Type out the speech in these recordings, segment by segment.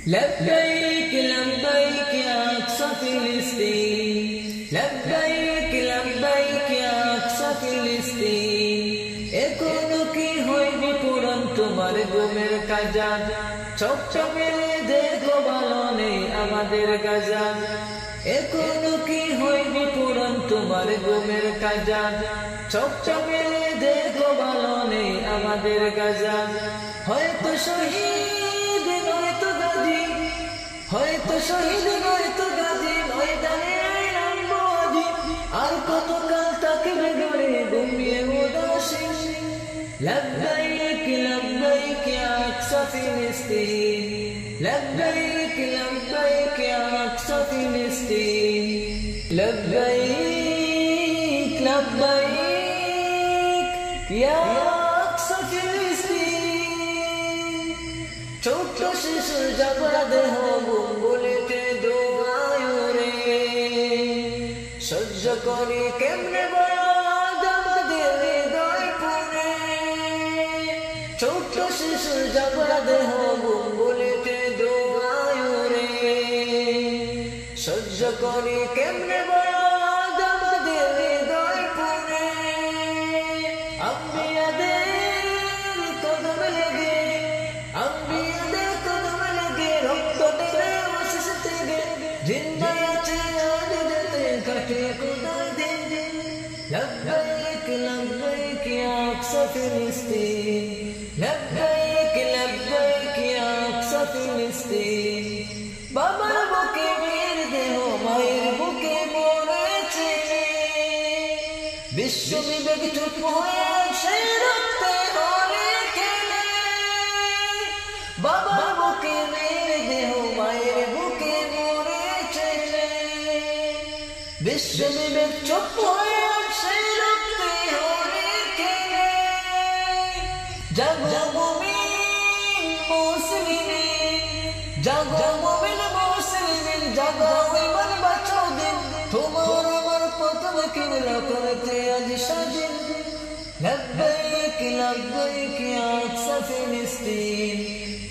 لبيك لبيك يا أقصى فلسطين لبيك لبيك يا أقصى فلسطين এখনো কি হইবে পুরান তোমার ঘুমের কাজা চোখটা মেলে দেখো ভালো নেই আমাদের গাজা এখনো কি হইবে পুরান তোমার ঘুমের কাজা চোখটা মেলে দেখো ভালো নেই আমাদের গাজা হয়তো শহীদ নয়তো গাজী হয়তো শহীদ নয়তো গাজী ময়দানে নামবো আজি আর কত কাল থাকবে ঘরে ঘুমিয়ে উদাসীন لبيك لبيك يا أقصى فلسطين لبيك لبيك يا أقصى فلسطين لبيك لبيك يا أقصى فلسطين ছোট্ট শিশু জাগা দেহ বলেতে দোয়ায় রে সহ্য করি কেমনে ছোট্ট শিশু জাগা দেহ বলেতে দোয়ায় রে সহ্য করি কেমনে আমাদের হৃদয় পুরে আম্বিয়াদের কদমে লেগে আম্বিয়াদের কদমে লেগে রক্ত টেনে অশেষ থেকে জিন্দা আছে আজ যেতে কাটে কোথায় দিন দিন لبيك لبيك يا أقصى فلسطين لبيك لبيك يا أقصى فلسطين বাবার বুকে বীর দেহ মায়ের বুকে মরেছে বিশ্ব বিবেক চুপ হয়ে সে রক্তে হলে খেলে বাবার বুকে বীর দেহ মায়ের বুকে মরেছে বিশ্ব বিবেক চুপ হয়ে সে রক্তে হলে খেলে জাগো মুমিন মুসলিমিন জাগো মুমিন মুসলিমিন জাগো ঈমান বাঁচাও দিন তোমার আমার প্রথম কিবলা করতে আজ স্বাধীন لبيك لبيك يا أقصى فلسطين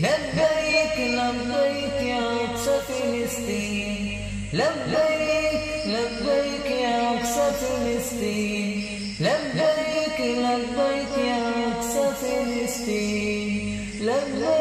لبيك لبيك يا أقصى فلسطين لبيك لبيك يا أقصى فلسطين لبيك لبيك يا أقصى فلسطين لبيك